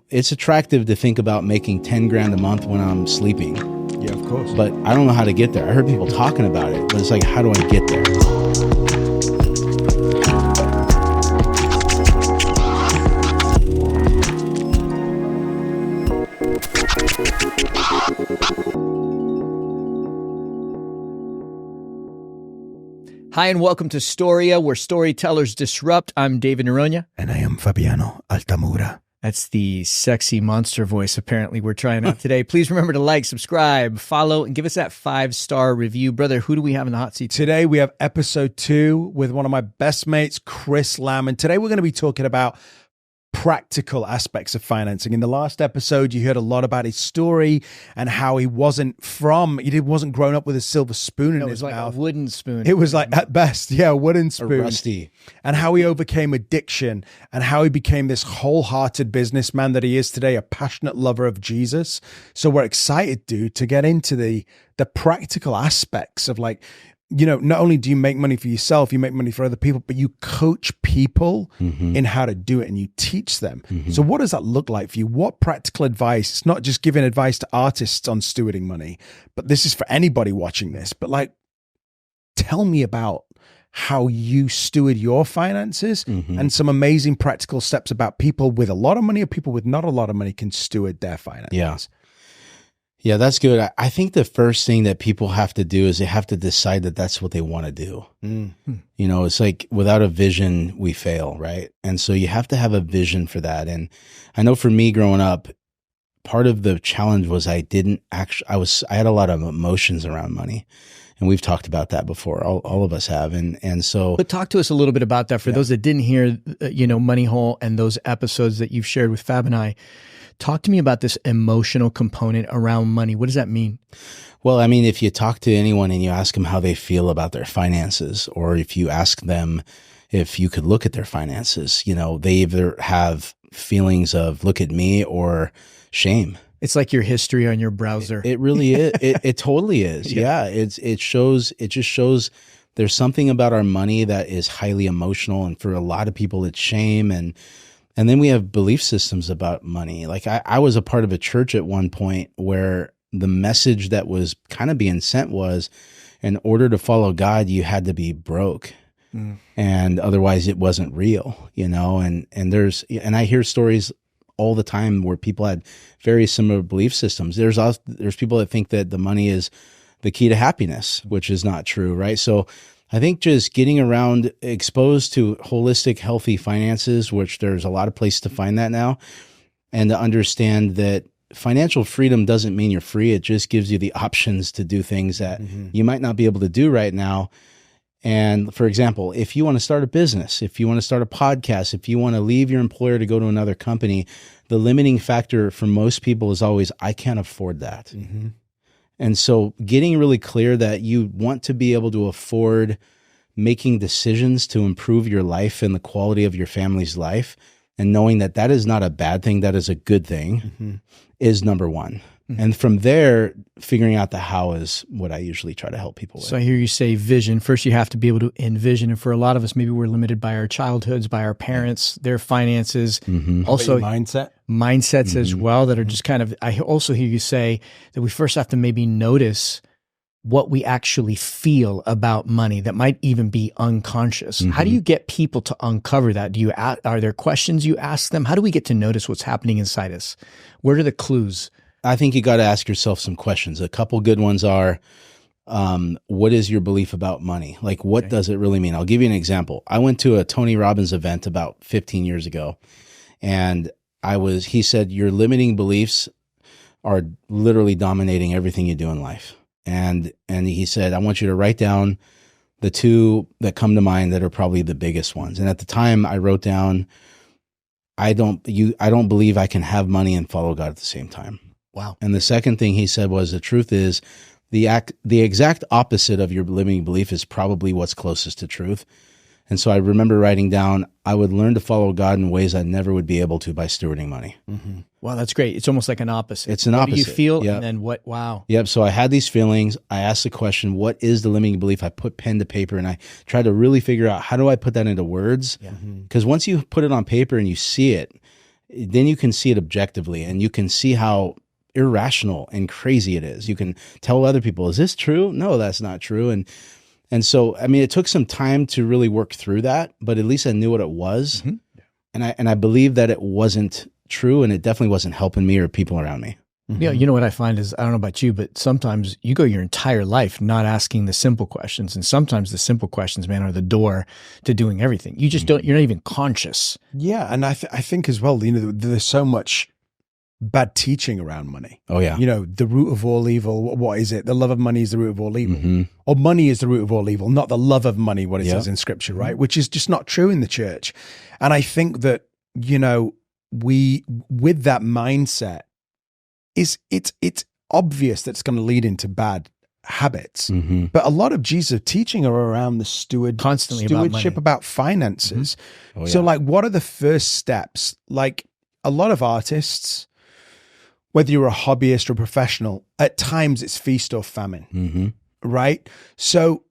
it's attractive to think about making 10 grand a month when I'm sleeping. Yeah, of course. But I don't know how to get there. I heard people talking about it, but it's like, how do I get there? Hi, and welcome to Storia, where storytellers disrupt. I'm David Norona. And I am Fabiano, Altamura. That's the sexy monster voice, apparently, we're trying out today. Please remember to like, subscribe, follow, and give us that 5-star review. Brother, who do we have in the hot seat Today we have episode 2 with one of my best mates, Chris Lamm. And today we're going to be talking about practical aspects of financing. In the last episode, you heard a lot about his story and how he wasn't grown up with a silver spoon in his mouth. It was like a wooden spoon. It was like, at best, yeah, a wooden spoon. Rusty. And how he overcame addiction and how he became this wholehearted businessman that he is today, a passionate lover of Jesus. So we're excited, dude, to get into the practical aspects of, like, you know, not only do you make money for yourself, you make money for other people, but you coach people in how to do it and you teach them. So what does that look like for you? What practical advice? It's not just giving advice to artists on stewarding money, but this is for anybody watching this. But, like, tell me about how you steward your finances and some amazing practical steps about people with a lot of money or people with not a lot of money can steward their finances. Yeah, that's good. I think the first thing that people have to do is they have to decide that that's what they want to do. You know, it's like without a vision, we fail, right? And so you have to have a vision for that. And I know for me growing up, part of the challenge was I had a lot of emotions around money. And we've talked about that before. All of us have. And so. But talk to us a little bit about that for those that didn't hear, Money Hole and those episodes that you've shared with Fab and I. Talk to me about this emotional component around money. What does that mean? Well, I mean, if you talk to anyone and you ask them how they feel about their finances, or if you ask them if you could look at their finances, you know, they either have feelings of look at me or shame. It's like your history on your browser. It really is. It totally is. Yeah. It just shows there's something about our money that is highly emotional. And for a lot of people, it's shame. And then we have belief systems about money. Like I was a part of a church at one point where the message that was kind of being sent was, in order to follow God, you had to be broke. And otherwise it wasn't real, you know? And I hear stories all the time where people had very similar belief systems. There's people that think that the money is the key to happiness, which is not true, right? So I think just getting around exposed to holistic, healthy finances, which there's a lot of places to find that now, and to understand that financial freedom doesn't mean you're free. It just gives you the options to do things that you might not be able to do right now. And for example, if you want to start a business, if you want to start a podcast, if you want to leave your employer to go to another company, the limiting factor for most people is always, I can't afford that. And so getting really clear that you want to be able to afford making decisions to improve your life and the quality of your family's life, and knowing that that is not a bad thing, that is a good thing, is number one. And from there, figuring out the how is what I usually try to help people with. So I hear you say vision. First, you have to be able to envision. And for a lot of us, maybe we're limited by our childhoods, by our parents, their finances. Also, mindsets as well that are just kind of, I also hear you say that we first have to maybe notice what we actually feel about money that might even be unconscious. How do you get people to uncover that? Are there questions you ask them? How do we get to notice what's happening inside us? Where are the clues? I think you got to ask yourself some questions. A couple good ones are, what is your belief about money? Like, what does it really mean? I'll give you an example. I went to a Tony Robbins event about 15 years ago, and he said, your limiting beliefs are literally dominating everything you do in life. And he said, I want you to write down the two that come to mind that are probably the biggest ones. And at the time I wrote down, I don't believe I can have money and follow God at the same time. Wow. And the second thing he said was, the truth is the exact opposite of your limiting belief is probably what's closest to truth. And so I remember writing down, I would learn to follow God in ways I never would be able to by stewarding money. Wow, that's great. It's almost like an opposite. It's an opposite. What do you feel? Yep. And then what? Wow. Yep. So I had these feelings. I asked the question, what is the limiting belief? I put pen to paper and I tried to really figure out, how do I put that into words? Because once you put it on paper and you see it, then you can see it objectively, and you can see how irrational and crazy it is. You can tell other people, is this true? No, that's not true. And so, I mean, it took some time to really work through that, but at least I knew what it was. And I believe that it wasn't true, and it definitely wasn't helping me or people around me. Yeah, you know what I find is, I don't know about you, but sometimes you go your entire life not asking the simple questions. And sometimes the simple questions, man, are the door to doing everything. You just don't, you're not even conscious. Yeah. And I think as well, there's so much bad teaching around money. Oh, yeah. The root of all evil. What is it? The love of money is the root of all evil. Or money is the root of all evil, not the love of money, what it says in scripture, right? Which is just not true in the church. And I think that, we, with that mindset, it's obvious that it's going to lead into bad habits. But a lot of Jesus' teaching are around the stewardship about finances. So like, what are the first steps? Like, a lot of artists, whether you're a hobbyist or a professional, at times it's feast or famine, right? So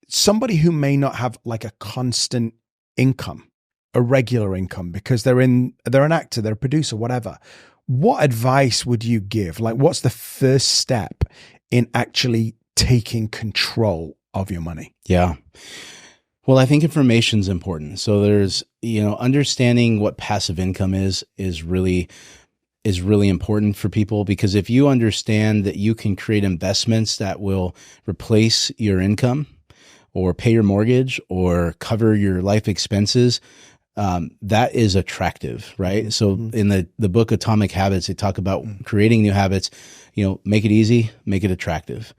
somebody who may not have like a constant income, a regular income, because they're an actor, they're a producer, whatever. What advice would you give? Like, what's the first step in actually taking control of your money? Yeah. Well, I think information is important. So there's, understanding what passive income is really important for people, because if you understand that you can create investments that will replace your income or pay your mortgage or cover your life expenses, that is attractive, right? So in the book Atomic Habits, they talk about creating new habits, make it easy, make it attractive.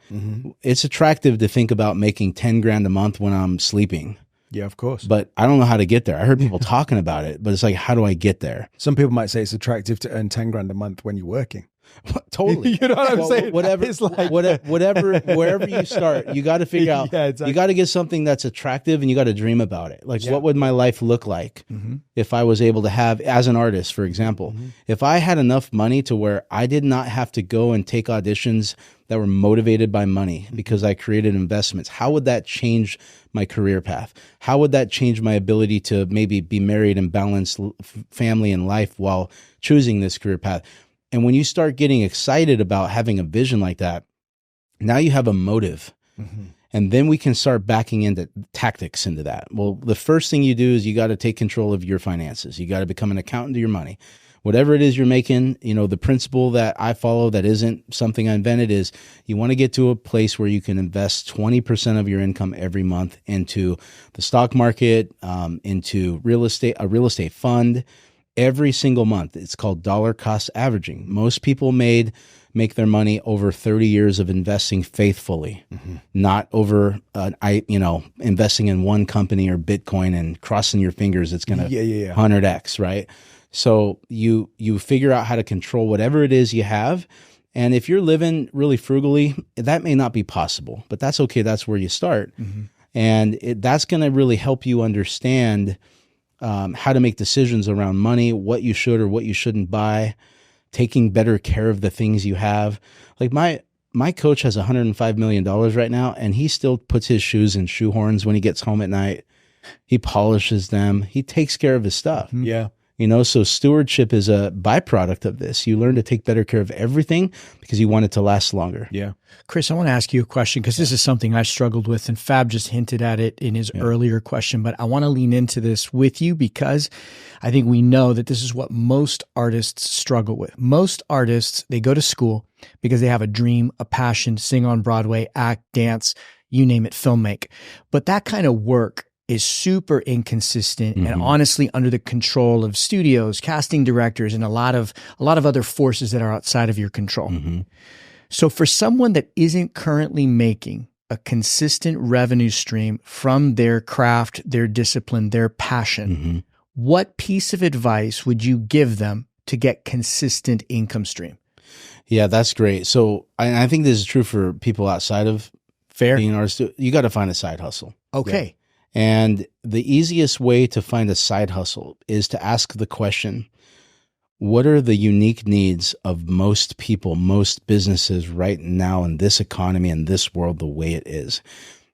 It's attractive to think about making 10 grand a month when I'm sleeping. Yeah, of course. But I don't know how to get there. I heard people talking about it, but it's like, how do I get there? Some people might say it's attractive to earn 10 grand a month when you're working. Totally. You know what I'm saying? Whatever, it's like, wherever you start, you got to figure out, exactly. You got to get something that's attractive, and you got to dream about it. Like, what would my life look like if I was able to have, as an artist, for example, if I had enough money to where I did not have to go and take auditions that were motivated by money because I created investments, how would that change my career path? How would that change my ability to maybe be married and balance family and life while choosing this career path? And when you start getting excited about having a vision like that, now you have a motive. And then we can start backing into tactics into that. Well, the first thing you do is you got to take control of your finances. You got to become an accountant to your money. Whatever it is you're making, the principle that I follow that isn't something I invented is you want to get to a place where you can invest 20% of your income every month into the stock market, into a real estate fund, every single month. It's called dollar cost averaging. Most people make their money over 30 years of investing faithfully, not over, investing in one company or Bitcoin and crossing your fingers it's going to 100x, right? So you figure out how to control whatever it is you have. And if you're living really frugally, that may not be possible, but that's okay. That's where you start. And that's going to really help you understand how to make decisions around money, what you should or what you shouldn't buy, taking better care of the things you have. Like my coach has $105 million right now, and he still puts his shoes in shoehorns when he gets home at night. He polishes them. He takes care of his stuff. Yeah. So stewardship is a byproduct of this. You learn to take better care of everything because you want it to last longer. Yeah. Chris, I want to ask you a question because this is something I struggled with, and Fab just hinted at it in his earlier question, but I want to lean into this with you because I think we know that this is what most artists struggle with. Most artists, they go to school because they have a dream, a passion, sing on Broadway, act, dance, you name it, filmmake. But that kind of work is super inconsistent and honestly under the control of studios, casting directors, and a lot of other forces that are outside of your control. So for someone that isn't currently making a consistent revenue stream from their craft, their discipline, their passion, what piece of advice would you give them to get consistent income stream? Yeah, that's great. So I think this is true for people outside of being an artist. You got to find a side hustle. Okay. Yeah. And the easiest way to find a side hustle is to ask the question, what are the unique needs of most people, most businesses right now in this economy and this world the way it is?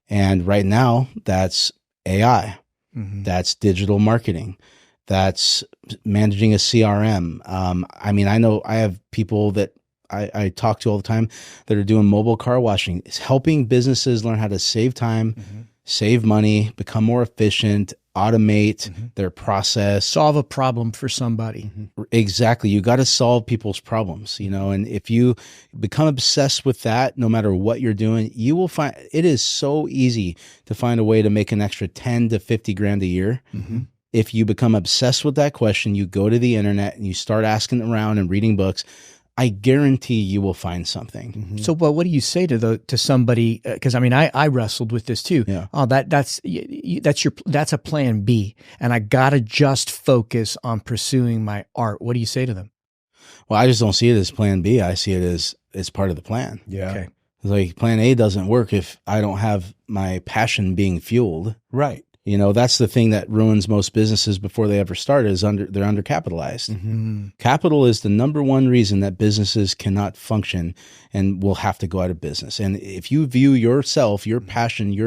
And right now, that's AI. That's digital marketing. That's managing a CRM. I mean, I know I have people that I talk to all the time that are doing mobile car washing. It's helping businesses learn how to save time, save money, become more efficient, automate their process. Solve a problem for somebody. Exactly. You got to solve people's problems, you know, and if you become obsessed with that, no matter what you're doing, you will find it is so easy to find a way to make an extra 10 to 50 grand a year. If you become obsessed with that question, you go to the internet and you start asking around and reading books, I guarantee you will find something. So, but what do you say to somebody? Because I mean, I wrestled with this too. Yeah. Oh, that's a plan B, and I gotta just focus on pursuing my art. What do you say to them? Well, I just don't see it as plan B. I see it as part of the plan. Yeah. Okay. It's like plan A doesn't work if I don't have my passion being fueled. Right. You know, that's the thing that ruins most businesses before they ever start is they're undercapitalized. Capital is the number one reason that businesses cannot function and will have to go out of business. And if you view yourself, your passion,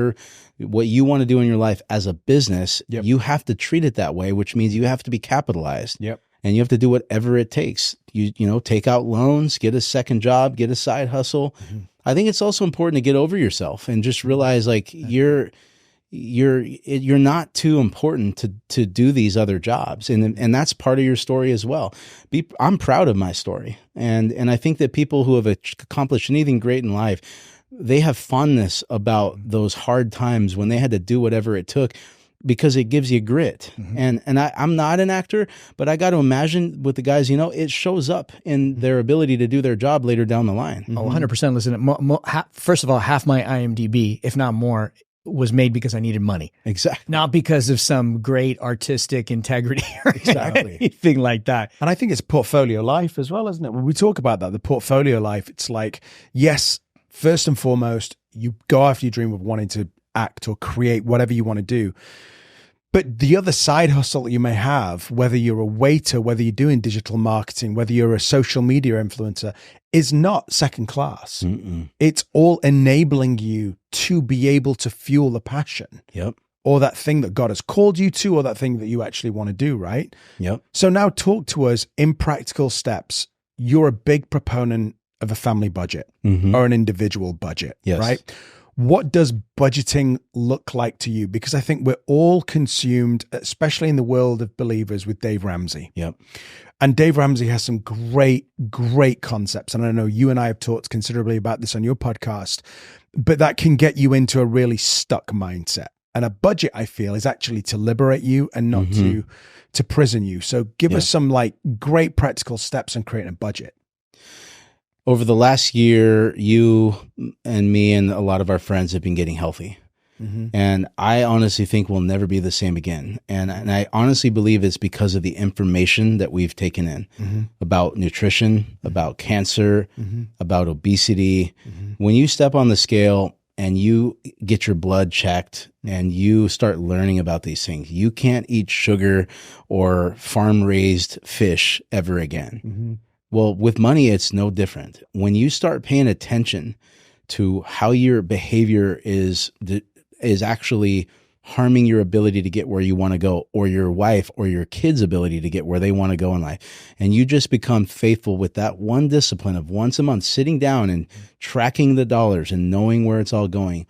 what you want to do in your life as a business, you have to treat it that way, which means you have to be capitalized. And you have to do whatever it takes. You know, take out loans, get a second job, get a side hustle. I think it's also important to get over yourself and just realize like you're not too important to do these other jobs. And that's part of your story as well. I'm proud of my story. And I think that people who have accomplished anything great in life, they have fondness about those hard times when they had to do whatever it took because it gives you grit. And I'm not an actor, but I got to imagine with the guys, you know, it shows up in their ability to do their job later down the line. Oh, 100%. Listen, first of all, half my IMDb, if not more, was made because I needed money. Exactly. Not because of some great artistic integrity or anything like that. And I think it's portfolio life as well, isn't it? When we talk about that, the portfolio life, it's like, yes, first and foremost, you go after your dream of wanting to act or create whatever you want to do. But the other side hustle that you may have, whether you're a waiter, whether you're doing digital marketing, whether you're a social media influencer, is not second class. It's all enabling you to be able to fuel the passion. Or that thing that God has called you to, or that thing that you actually want to do, right? So now talk to us in practical steps. You're a big proponent of a family budget or an individual budget, right? What does budgeting look like to you? Because I think we're all consumed, especially in the world of believers, with Dave Ramsey. And Dave Ramsey has some great, great concepts. And I know you and I have talked considerably about this on your podcast, but that can get you into a really stuck mindset. And a budget, I feel, is actually to liberate you and not to prison you. So give us some like great practical steps on creating a budget. Over the last year, you and me and a lot of our friends have been getting healthy. And I honestly think we'll never be the same again. And I honestly believe it's because of the information that we've taken in about nutrition, about cancer, about obesity. When you step on the scale and you get your blood checked and you start learning about these things, you can't eat sugar or farm-raised fish ever again. Well, with money, it's no different. When you start paying attention to how your behavior is actually harming your ability to get where you want to go, or your wife or your kids' ability to get where they want to go in life, and you just become faithful with that one discipline of once a month, sitting down and tracking the dollars and knowing where it's all going,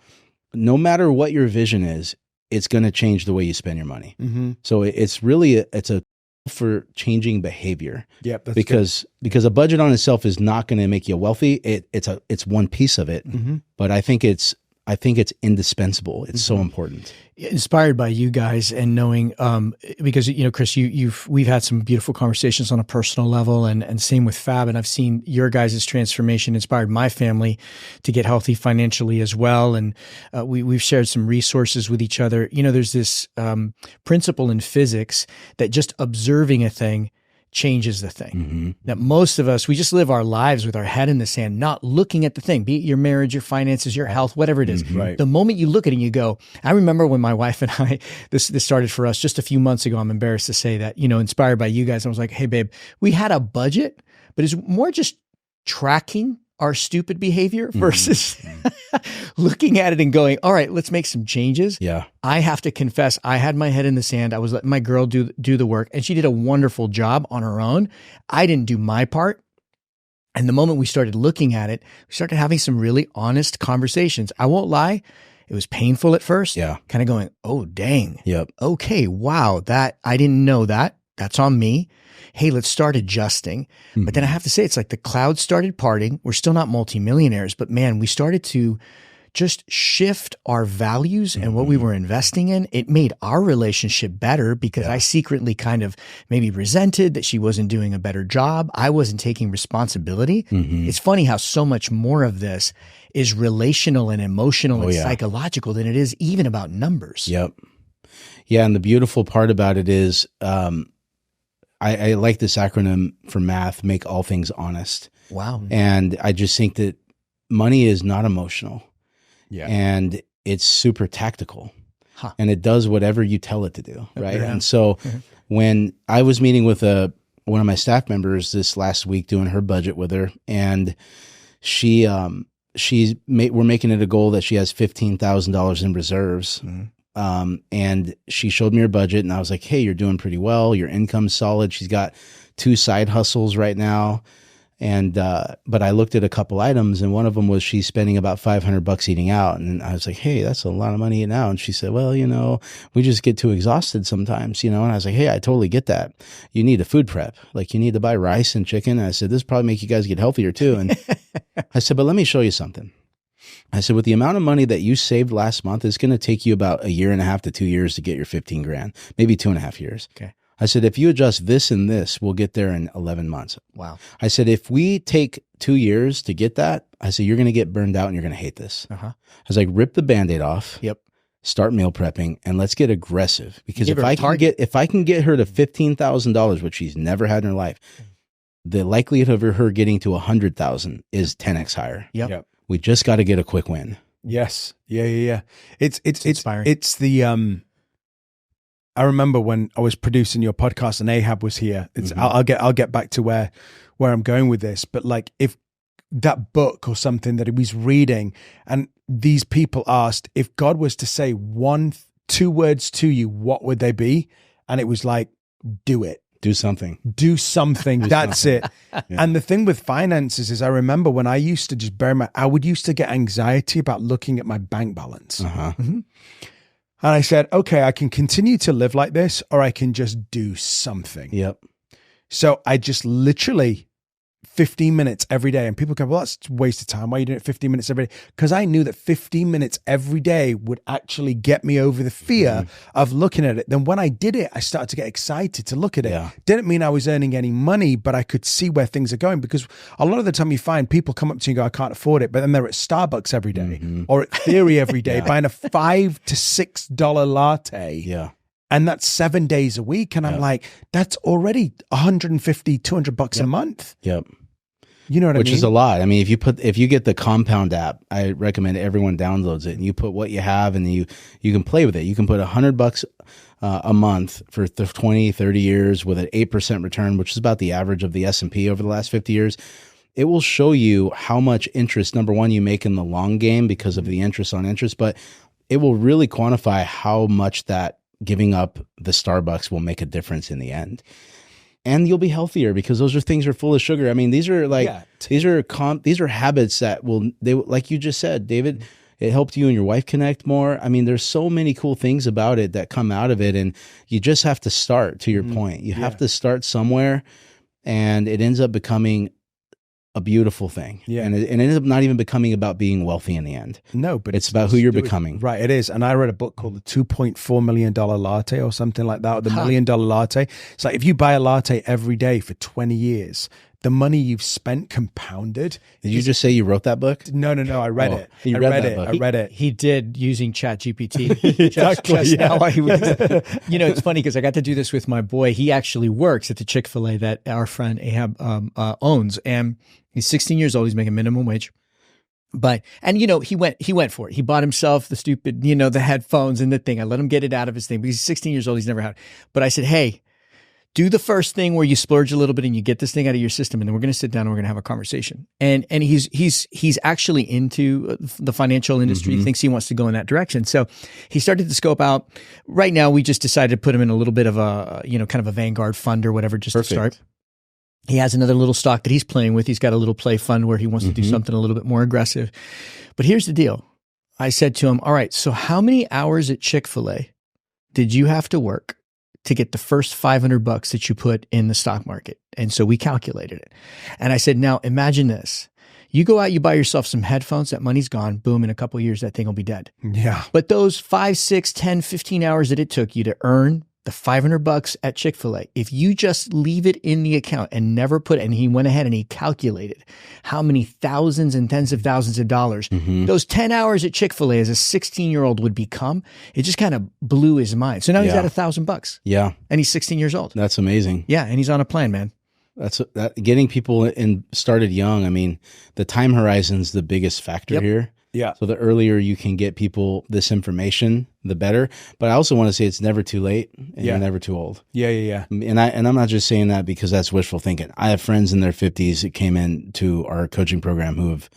no matter what your vision is, it's going to change the way you spend your money. So it's really it's a for changing behavior. Because a budget on itself is not going to make you wealthy. It's one piece of it, but I think it's indispensable. It's so important. Inspired by you guys and knowing, because, you know, Chris, we've had some beautiful conversations on a personal level, and same with Fab. And I've seen your guys' transformation inspired my family to get healthy financially as well. And we've shared some resources with each other. You know, there's this principle in physics that just observing a thing changes the thing. That most of us, we just live our lives with our head in the sand, not looking at the thing, be it your marriage, your finances, your health, whatever it is. The moment you look at it and you go, I remember when my wife and I, this started for us just a few months ago. I'm embarrassed to say that, you know, inspired by you guys. I was like, hey babe, we had a budget, but it's more just tracking our stupid behavior versus looking at it and going, all right, let's make some changes. Yeah. I have to confess, I had my head in the sand. I was letting my girl do the work, and she did a wonderful job on her own. I didn't do my part. And the moment we started looking at it, we started having some really honest conversations. I won't lie. It was painful at first. Yeah. Kind of going, oh, dang. Yep. Okay. Wow. I didn't know that. That's on me. Hey, let's start adjusting. But then I have to say, it's like the clouds started parting. We're still not multimillionaires, but man, we started to just shift our values and what we were investing in. It made our relationship better because I secretly kind of maybe resented that she wasn't doing a better job. I wasn't taking responsibility. It's funny how so much more of this is relational and emotional and psychological than it is even about numbers. Yep. Yeah. And the beautiful part about it is, I like this acronym for math, make all things honest. Wow. And I just think that money is not emotional. Yeah. And it's super tactical. And it does whatever you tell it to do. Right. Yeah. And so when I was meeting with one of my staff members this last week doing her budget with her, and we're making it a goal that she has $15,000 in reserves. And she showed me her budget, and I was like, hey, you're doing pretty well. Your income's solid. She's got 2 side hustles right now. And, but I looked at a couple items, and one of them was she's spending about $500 eating out. And I was like, hey, that's a lot of money eating out. And she said, well, we just get too exhausted sometimes, and I was like, hey, I totally get that. You need a food prep. Like, you need to buy rice and chicken. And I said, this probably make you guys get healthier too. And I said, but let me show you something. I said, with the amount of money that you saved last month, it's going to take you about 1.5 to 2 years to get your 15 grand, maybe 2.5 years. Okay. I said, if you adjust this and this, we'll get there in 11 months. Wow. I said, if we take 2 years to get that, I said, you're going to get burned out and you're going to hate this. I was like, rip the Band-Aid off. Yep. Start meal prepping, and let's get aggressive. Because if I can get her to $15,000, which she's never had in her life, the likelihood of her getting to 100,000 is 10x higher. Yep. We just got to get a quick win. Yes. Yeah. It's inspiring. It's the I remember when I was producing your podcast and Ahab was here. I'll get back to where I'm going with this, but like, if that book or something that he was reading, and these people asked, if God was to say 2 words to you, what would they be? And it was like, do it. Do something. That's it. Yeah. And the thing with finances is, I remember when I used to just I would used to get anxiety about looking at my bank balance. And I said, okay, I can continue to live like this, or I can just do something. Yep. So I just literally 15 minutes every day. And people go, well, that's a waste of time. Why are you doing it 15 minutes every day? Because I knew that 15 minutes every day would actually get me over the fear of looking at it. Then when I did it, I started to get excited to look at it. Yeah. Didn't mean I was earning any money, but I could see where things are going, because a lot of the time you find people come up to you and go, I can't afford it. But then they're at Starbucks every day or at Theory every day buying a $5 to $6 latte. Yeah. And that's 7 days a week. And I'm like, that's already $150, $200 a month. Yep. You know what I mean? Which is a lot. I mean, if you get the Compound app, I recommend everyone downloads it, and you put what you have, and you can play with it. You can put $100 a month for 20, 30 years with an 8% return, which is about the average of the S&P over the last 50 years. It will show you how much interest, number one, you make in the long game because of the interest on interest, but it will really quantify how much that giving up the Starbucks will make a difference in the end. And you'll be healthier, because those things are full of sugar. I mean, these are like, these are habits that like you just said, David, it helped you and your wife connect more. I mean, there's so many cool things about it that come out of it, and you just have to start, to your point. You have to start somewhere, and it ends up becoming a beautiful thing. Yeah. And it ends up not even becoming about being wealthy in the end. No, but it's about who you're becoming. Right. It is. And I read a book called The $2.4 Million Latte or something like that, or The $1 Million Latte. It's like, if you buy a latte every day for 20 years, the money you've spent compounded. Did you just say you wrote that book? No. I read it. I read it. He did, using ChatGPT. Exactly. Now it's funny because I got to do this with my boy. He actually works at the Chick-fil-A that our friend Ahab owns, and he's 16 years old. He's making minimum wage. But, and he went for it. He bought himself the stupid, the headphones and the thing. I let him get it out of his thing because he's 16 years old. He's never had it. But I said, hey, do the first thing where you splurge a little bit and you get this thing out of your system, and then we're going to sit down and we're going to have a conversation. And he's actually into the financial industry, thinks he wants to go in that direction. So he started to scope out. Right now, we just decided to put him in a little bit of a, kind of a Vanguard fund or whatever, just to start. He has another little stock that he's playing with. He's got a little play fund where he wants to do something a little bit more aggressive. But here's the deal. I said to him, all right, so how many hours at Chick-fil-A did you have to work to get the first $500 that you put in the stock market? And so we calculated it. And I said, now imagine this. You go out, you buy yourself some headphones, that money's gone. Boom, in a couple of years, that thing will be dead. Yeah. But those 5, 6, 10, 15 hours that it took you to earn the $500 at Chick-fil-A, if you just leave it in the account and never put it, and he went ahead and he calculated how many thousands and tens of thousands of dollars those 10 hours at Chick-fil-A as a 16-year-old would become, it just kind of blew his mind. So now he's at $1,000. Yeah. And he's 16 years old. That's amazing. Yeah. And he's on a plan, man. That getting people in started young. I mean, the time horizon's the biggest factor here. Yeah. So the earlier you can get people this information, the better. But I also want to say it's never too late and you're never too old. Yeah. And I'm not just saying that because that's wishful thinking. I have friends in their 50s that came into our coaching program who have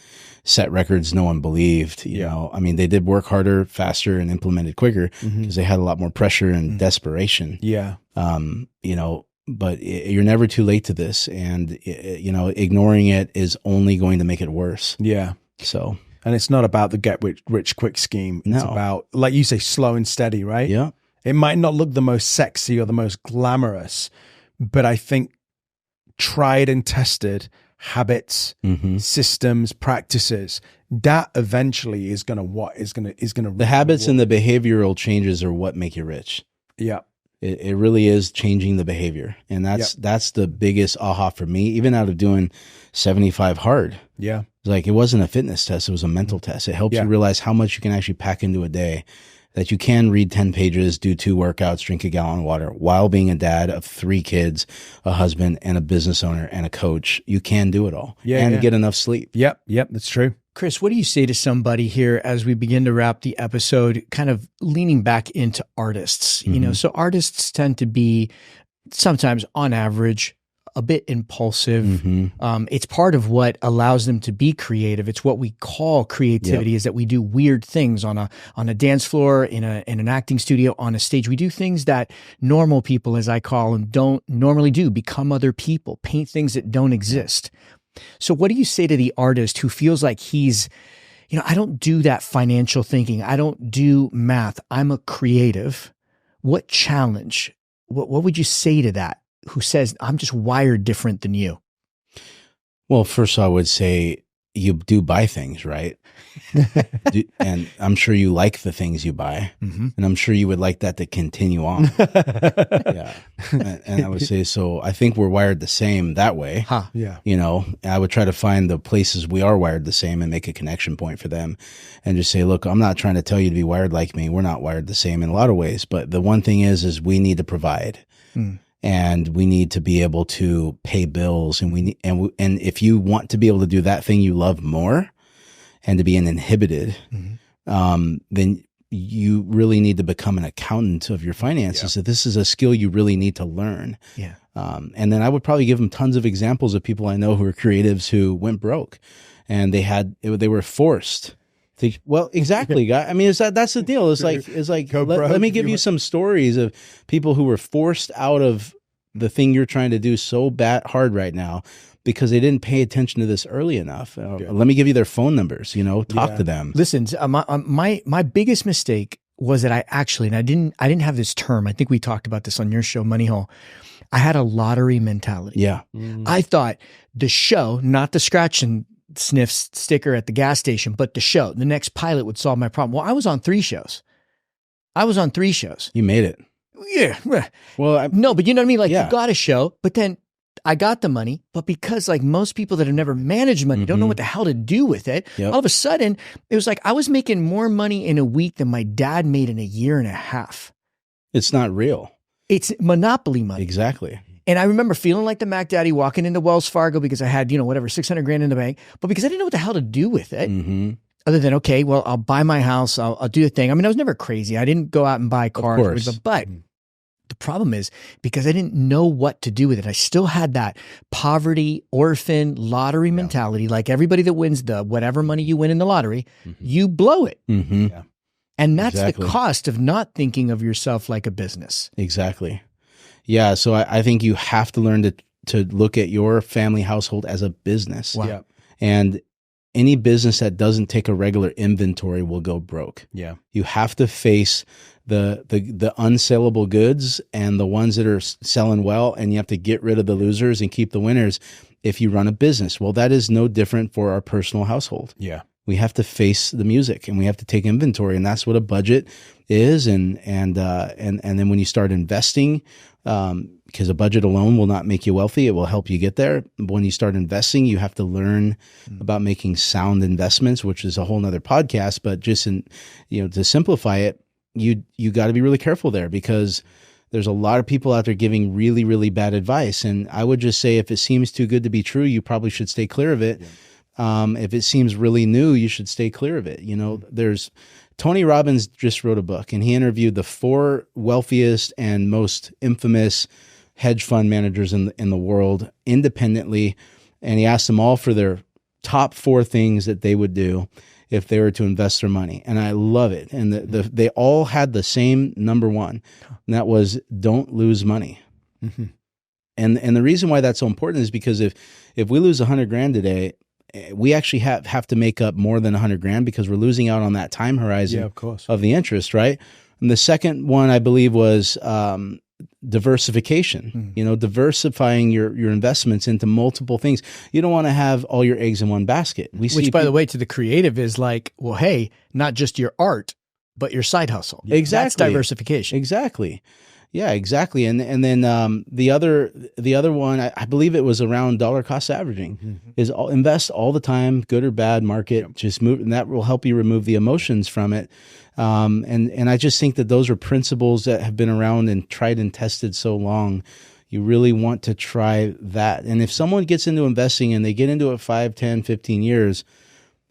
set records no one believed. You know, I mean, they did work harder, faster, and implemented quicker because they had a lot more pressure and desperation. Yeah. But you're never too late to this, and ignoring it is only going to make it worse. Yeah. So. And it's not about the get rich quick scheme. It's about, like you say, slow and steady, right? Yeah. It might not look the most sexy or the most glamorous, but I think tried and tested habits, systems, practices, that eventually is going to the habits and the behavioral changes are what make you rich. Yeah. It really is changing the behavior. And that's the biggest aha for me, even out of doing 75 hard. Yeah. Like, it wasn't a fitness test. It was a mental test. It helps you realize how much you can actually pack into a day, that you can read 10 pages, do 2 workouts, drink a gallon of water while being a dad of 3 kids, a husband, and a business owner and a coach. You can do it all and get enough sleep. Yep. That's true. Chris, what do you say to somebody here as we begin to wrap the episode, kind of leaning back into artists? So artists tend to be sometimes, on average, a bit impulsive. It's part of what allows them to be creative. It's what we call creativity, is that we do weird things on a dance floor, in an acting studio, on a stage. We do things that normal people, as I call them, don't normally do, become other people, paint things that don't exist. So what do you say to the artist who feels like he's, I don't do that financial thinking. I don't do math. I'm a creative. What challenge? What would you say to that, who says, I'm just wired different than you? Well, first I would say you do buy things, right? And I'm sure you like the things you buy, and I'm sure you would like that to continue on. And I would say, so I think we're wired the same that way. I would try to find the places we are wired the same and make a connection point for them, and just say, look, I'm not trying to tell you to be wired like me. We're not wired the same in a lot of ways, but the one thing is we need to provide. And we need to be able to pay bills, and and if you want to be able to do that thing you love more, and to be uninhibited, then you really need to become an accountant of your finances. So this is a skill you really need to learn. And then I would probably give them tons of examples of people I know who are creatives who went broke, and they were forced. Well, exactly, guy. I mean, that's the deal. It's like let me give you some stories of people who were forced out of the thing you're trying to do so hard right now because they didn't pay attention to this early enough. Let me give you their phone numbers. Talk to them. Listen, my biggest mistake was that I didn't have this term. I think we talked about this on your show, Money Hole. I had a lottery mentality. I thought the show, not the scratch and sniff sticker at the gas station, but the next pilot would solve my problem. Well, I was on 3 shows. You made it. Yeah. Well, no, but you know what I mean? Like, you got a show, but then I got the money, but because like most people that have never managed money don't know what the hell to do with it. All of a sudden it was like I was making more money in a week than my dad made in a year and a half. It's not real. It's monopoly money. Exactly. And I remember feeling like the Mac Daddy walking into Wells Fargo because I had, whatever, $600,000 in the bank, but because I didn't know what the hell to do with it. Other than, okay, well, I'll buy my house. I'll do a thing. I mean, I was never crazy. I didn't go out and buy cars. But The problem is because I didn't know what to do with it. I still had that poverty, orphan, lottery mentality. Like everybody that wins the whatever money you win in the lottery, you blow it. Yeah. And that's the cost of not thinking of yourself like a business. Exactly. Yeah. So I think you have to learn to look at your family household as a business. Wow. Yeah. And any business that doesn't take a regular inventory will go broke. Yeah. You have to face the unsellable goods and the ones that are selling well, and you have to get rid of the losers and keep the winners if you run a business. Well, that is no different for our personal household. Yeah. We have to face the music and we have to take inventory, and that's what a budget is. And then when you start investing, because a budget alone will not make you wealthy, it will help you get there. But when you start investing, you have to learn about making sound investments, which is a whole nother podcast. But just to simplify it, you got to be really careful there, because there's a lot of people out there giving really, really bad advice. And I would just say, if it seems too good to be true, you probably should stay clear of it. Yeah. If it seems really new, you should stay clear of it. There's Tony Robbins just wrote a book, and he interviewed the 4 wealthiest and most infamous hedge fund managers in the world independently. And he asked them all for their top 4 things that they would do if they were to invest their money. And I love it. And they all had the same number one, and that was don't lose money. Mm-hmm. And the reason why that's so important is because if we lose $100,000 today, we actually have to make up more than $100,000, because we're losing out on that time horizon of the interest, right? And the second one, I believe, was diversification. Diversifying your investments into multiple things. You don't want to have all your eggs in one basket. Which, by the way, to the creative is like, well, hey, not just your art, but your side hustle. Exactly. That's diversification. Exactly. Yeah, exactly. And then the other one, I believe it was around dollar cost averaging, is invest all the time, good or bad market, just move, and that will help you remove the emotions from it. And I just think that those are principles that have been around and tried and tested so long. You really want to try that. And if someone gets into investing and they get into it 5, 10, 15 years,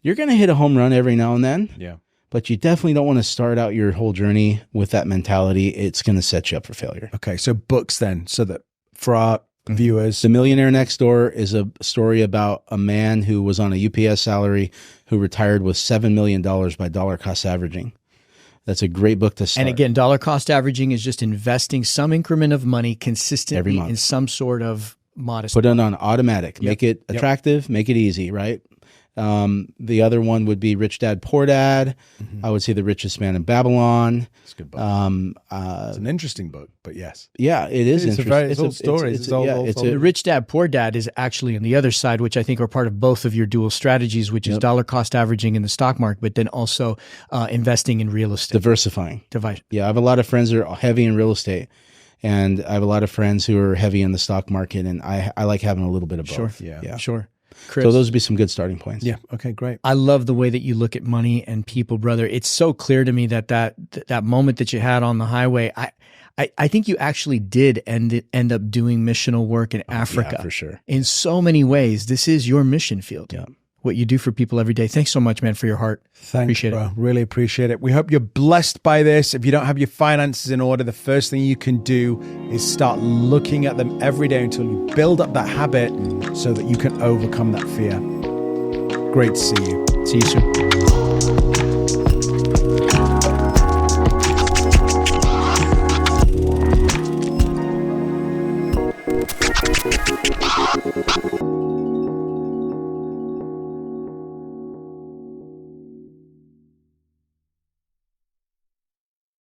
you're going to hit a home run every now and then. Yeah. But you definitely don't want to start out your whole journey with that mentality. It's going to set you up for failure. Okay, so books then, so that for our viewers. The Millionaire Next Door is a story about a man who was on a UPS salary who retired with $7 million by dollar cost averaging. That's a great book to start. And again, dollar cost averaging is just investing some increment of money consistently every month in some sort of modest. Put it on automatic. Make it attractive. Make it easy, right? The other one would be Rich Dad, Poor Dad. I would say The Richest Man in Babylon. It's a good book. It's an interesting book, but yes. Yeah, it is interesting. It's all stories. The Rich Dad, Poor Dad is actually on the other side, which I think are part of both of your dual strategies, which is dollar cost averaging in the stock market, but then also investing in real estate. Diversifying. Yeah, I have a lot of friends that are heavy in real estate, and I have a lot of friends who are heavy in the stock market, and I like having a little bit of both. Sure. Yeah. Sure. Chris, so those would be some good starting points. Yeah. Okay, great. I love the way that you look at money and people, brother. It's so clear to me that moment that you had on the highway, I think you actually did end up doing missional work in Africa. Yeah, for sure. In so many ways, this is your mission field. Yeah. What you do for people every day. Thanks so much, man, for your heart. Thanks, appreciate bro. it. Really appreciate it. We hope you're blessed by this. If you don't have your finances in order, the first thing you can do is start looking at them every day until you build up that habit so that you can overcome that fear. Great to see you. See you soon.